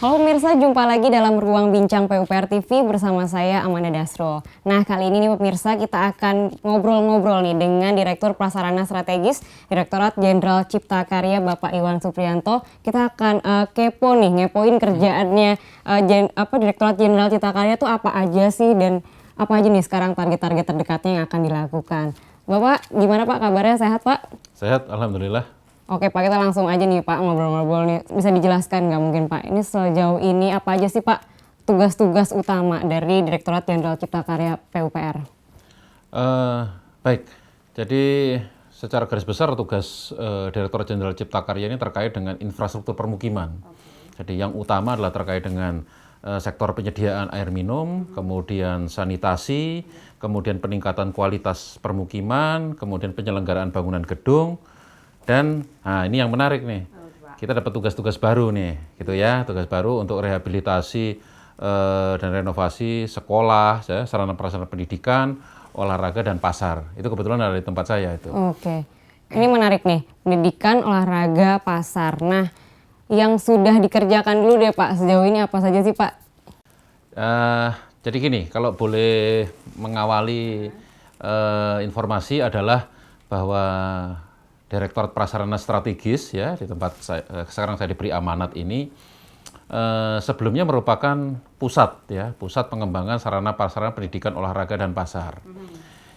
Halo pemirsa, jumpa lagi dalam Ruang Bincang PUPR TV bersama saya Amanda Dasro. Nah, kali ini nih pemirsa kita akan ngobrol-ngobrol nih dengan Direktur Prasarana Strategis Direktorat Jenderal Cipta Karya Bapak Iwan Supriyanto. Kita akan ngepoin kerjaannya Direktorat Jenderal Cipta Karya itu apa aja sih dan apa aja nih sekarang target-target terdekatnya yang akan dilakukan. Bapak, gimana Pak kabarnya, sehat Pak? Sehat, alhamdulillah. Oke Pak, kita langsung aja nih Pak ngobrol-ngobrol nih. Bisa dijelaskan nggak mungkin Pak, ini sejauh ini apa aja sih Pak tugas-tugas utama dari Direktorat Jenderal Cipta Karya PUPR? Baik, jadi secara garis besar tugas Direktorat Jenderal Cipta Karya ini terkait dengan infrastruktur permukiman. Jadi yang utama adalah terkait dengan sektor penyediaan air minum, kemudian sanitasi, kemudian peningkatan kualitas permukiman, kemudian penyelenggaraan bangunan gedung, dan ini yang menarik nih, kita dapat tugas-tugas baru nih, gitu ya, tugas baru untuk rehabilitasi dan renovasi sekolah, sarana prasarana pendidikan, olahraga dan pasar. Itu kebetulan ada di tempat saya itu. Oke, ini menarik nih, pendidikan, olahraga, pasar. Nah, yang sudah dikerjakan dulu deh Pak, sejauh ini apa saja sih Pak? Jadi gini, kalau boleh mengawali informasi adalah bahwa Direktorat Prasarana Strategis ya di tempat sekarang saya diberi amanat ini sebelumnya merupakan pusat pengembangan sarana prasarana pendidikan olahraga dan pasar.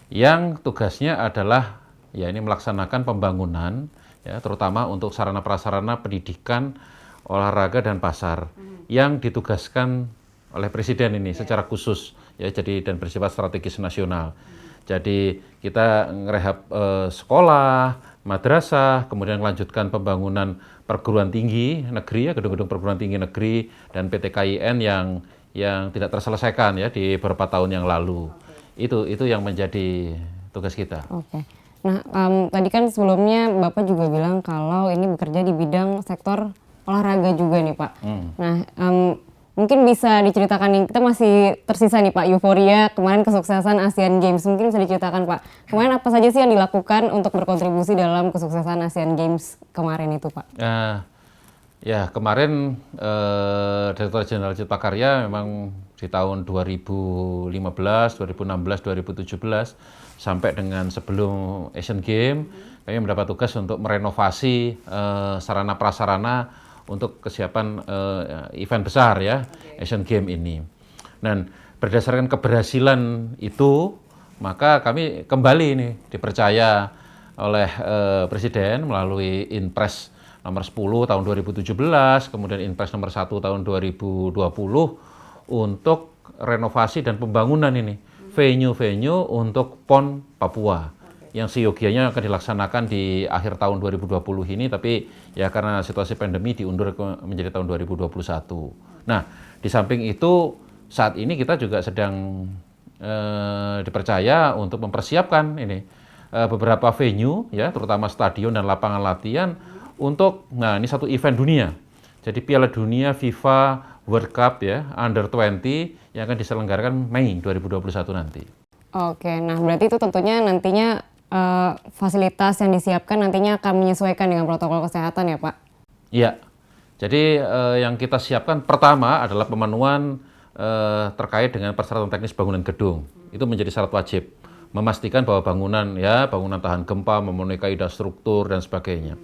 Yang tugasnya adalah ya ini melaksanakan pembangunan ya terutama untuk sarana prasarana pendidikan olahraga dan pasar yang ditugaskan oleh Presiden ini secara khusus ya jadi dan bersifat strategis nasional. Jadi kita ngerehab sekolah, madrasah, kemudian melanjutkan pembangunan perguruan tinggi negeri ya gedung-gedung perguruan tinggi negeri dan PT KIN yang tidak terselesaikan ya di beberapa tahun yang lalu. Itu yang menjadi tugas kita. Oke. Nah, tadi kan sebelumnya Bapak juga bilang kalau ini bekerja di bidang sektor olahraga juga nih Pak. Nah, mungkin bisa diceritakan nih, kita masih tersisa nih Pak, euforia kemarin kesuksesan Asian Games. Mungkin bisa diceritakan Pak, kemarin apa saja sih yang dilakukan untuk berkontribusi dalam kesuksesan Asian Games kemarin itu Pak? Ya kemarin Direktorat Jenderal Cipta Karya memang di tahun 2015, 2016, 2017 sampai dengan sebelum Asian Games kami mendapat tugas untuk merenovasi sarana prasarana untuk kesiapan event besar ya Asian Games ini. Dan berdasarkan keberhasilan itu maka kami kembali nih dipercaya oleh Presiden melalui Inpres nomor 10 tahun 2017, kemudian Inpres nomor 1 tahun 2020 untuk renovasi dan pembangunan ini venue-venue untuk PON Papua yang seyogianya akan dilaksanakan di akhir tahun 2020 ini, tapi ya karena situasi pandemi diundur menjadi tahun 2021. Nah, di samping itu saat ini kita juga sedang dipercaya untuk mempersiapkan ini beberapa venue ya, terutama stadion dan lapangan latihan untuk ini satu event dunia. Jadi Piala Dunia FIFA World Cup ya Under 20 yang akan diselenggarakan Mei 2021 nanti. Oke, nah berarti itu tentunya nantinya fasilitas yang disiapkan nantinya akan menyesuaikan dengan protokol kesehatan ya Pak? Iya, jadi yang kita siapkan pertama adalah pemenuhan terkait dengan persyaratan teknis bangunan gedung. Itu menjadi syarat wajib, memastikan bahwa bangunan tahan gempa, memenuhi kaidah struktur dan sebagainya.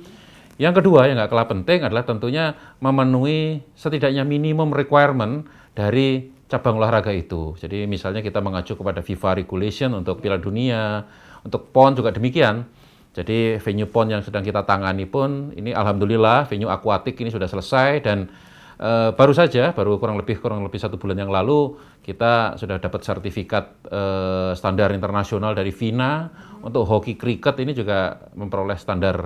Yang kedua yang nggak kalah penting adalah tentunya memenuhi setidaknya minimum requirement dari cabang olahraga itu. Jadi misalnya kita mengacu kepada FIFA Regulation untuk Piala Dunia, untuk PON juga demikian. Jadi venue PON yang sedang kita tangani pun ini alhamdulillah venue akuatik ini sudah selesai dan baru kurang lebih 1 bulan yang lalu kita sudah dapat sertifikat standar internasional dari FINA. Untuk hoki kriket ini juga memperoleh standar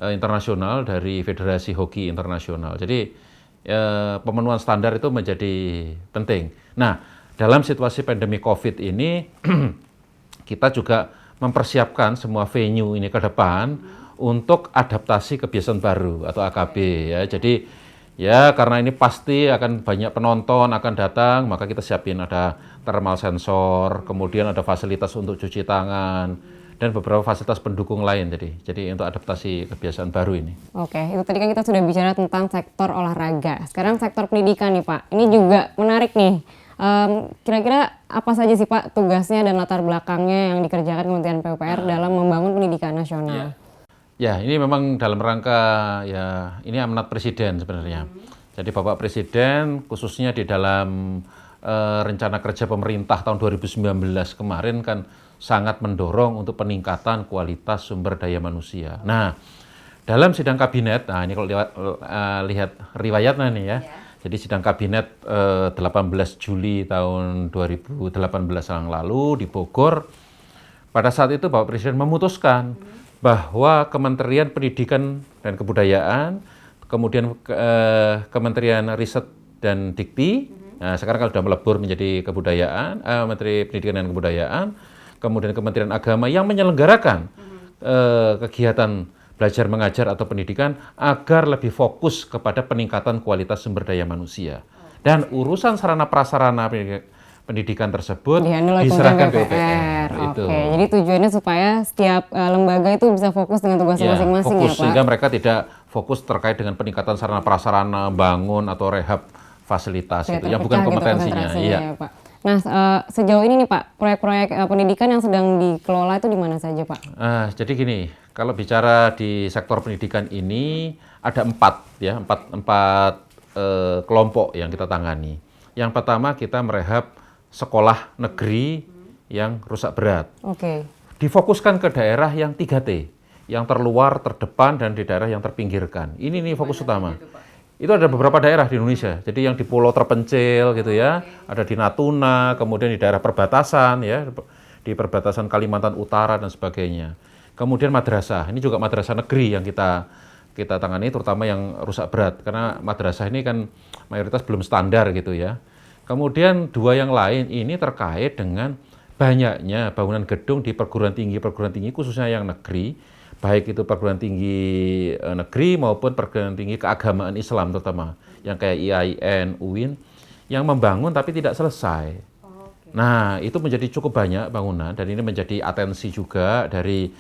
internasional dari Federasi Hoki Internasional. Jadi pemenuhan standar itu menjadi penting. Nah, dalam situasi pandemi COVID ini kita juga mempersiapkan semua venue ini ke depan untuk adaptasi kebiasaan baru atau AKB ya. Jadi ya karena ini pasti akan banyak penonton akan datang, maka kita siapin ada thermal sensor, kemudian ada fasilitas untuk cuci tangan dan beberapa fasilitas pendukung lain. Jadi untuk adaptasi kebiasaan baru ini. Oke, itu tadi kan kita sudah bicara tentang sektor olahraga. Sekarang sektor pendidikan nih Pak, ini juga menarik nih. Kira-kira apa saja sih Pak tugasnya dan latar belakangnya yang dikerjakan Kementerian PUPR dalam membangun pendidikan nasional? Ya, ini memang dalam rangka ya ini amanat Presiden sebenarnya. Jadi Bapak Presiden khususnya di dalam rencana kerja pemerintah tahun 2019 kemarin kan sangat mendorong untuk peningkatan kualitas sumber daya manusia. Nah, dalam sidang kabinet, nah ini kalau lihat riwayatnya nih ya. Jadi sidang kabinet 18 Juli tahun 2018 yang lalu di Bogor, pada saat itu Bapak Presiden memutuskan bahwa Kementerian Pendidikan dan Kebudayaan, kemudian Kementerian Riset dan Dikti, nah sekarang kalau sudah melebur menjadi Kebudayaan, Menteri Pendidikan dan Kebudayaan, kemudian Kementerian Agama yang menyelenggarakan kegiatan belajar mengajar atau pendidikan agar lebih fokus kepada peningkatan kualitas sumber daya manusia. Dan urusan sarana prasarana pendidikan tersebut diserahkan ke PUPR. Oke, jadi tujuannya supaya setiap lembaga itu bisa fokus dengan tugasnya masing-masing ya Pak? Sehingga mereka tidak fokus terkait dengan peningkatan sarana prasarana, bangun atau rehab fasilitas itu, yang bukan kompetensinya. Ya, Pak. Nah, sejauh ini nih Pak, proyek-proyek pendidikan yang sedang dikelola itu di mana saja Pak? Jadi gini, kalau bicara di sektor pendidikan ini ada empat kelompok yang kita tangani. Yang pertama kita merehab sekolah negeri yang rusak berat. Oke. Difokuskan ke daerah yang 3T, yang terluar, terdepan, dan di daerah yang terpinggirkan. Ini fokus utama. Itu ada beberapa daerah di Indonesia. Jadi yang di pulau terpencil gitu ya, ada di Natuna, kemudian di daerah perbatasan ya, di perbatasan Kalimantan Utara dan sebagainya. Kemudian madrasah, ini juga madrasah negeri yang kita tangani, terutama yang rusak berat, karena madrasah ini kan mayoritas belum standar gitu ya. Kemudian dua yang lain ini terkait dengan banyaknya bangunan gedung di perguruan tinggi khususnya yang negeri, baik itu perguruan tinggi negeri maupun perguruan tinggi keagamaan Islam terutama, yang kayak IAIN, UIN, yang membangun tapi tidak selesai. Nah, itu menjadi cukup banyak bangunan, dan ini menjadi atensi juga dari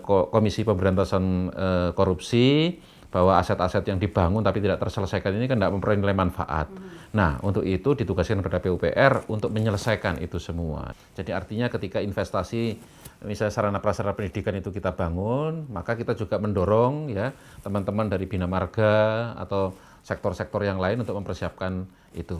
Komisi Pemberantasan Korupsi, bahwa aset-aset yang dibangun tapi tidak terselesaikan ini kan tidak memperoleh nilai manfaat. Nah, untuk itu ditugaskan kepada PUPR untuk menyelesaikan itu semua. Jadi artinya ketika investasi misalnya sarana prasarana pendidikan itu kita bangun, maka kita juga mendorong ya teman-teman dari Bina Marga atau sektor-sektor yang lain untuk mempersiapkan itu.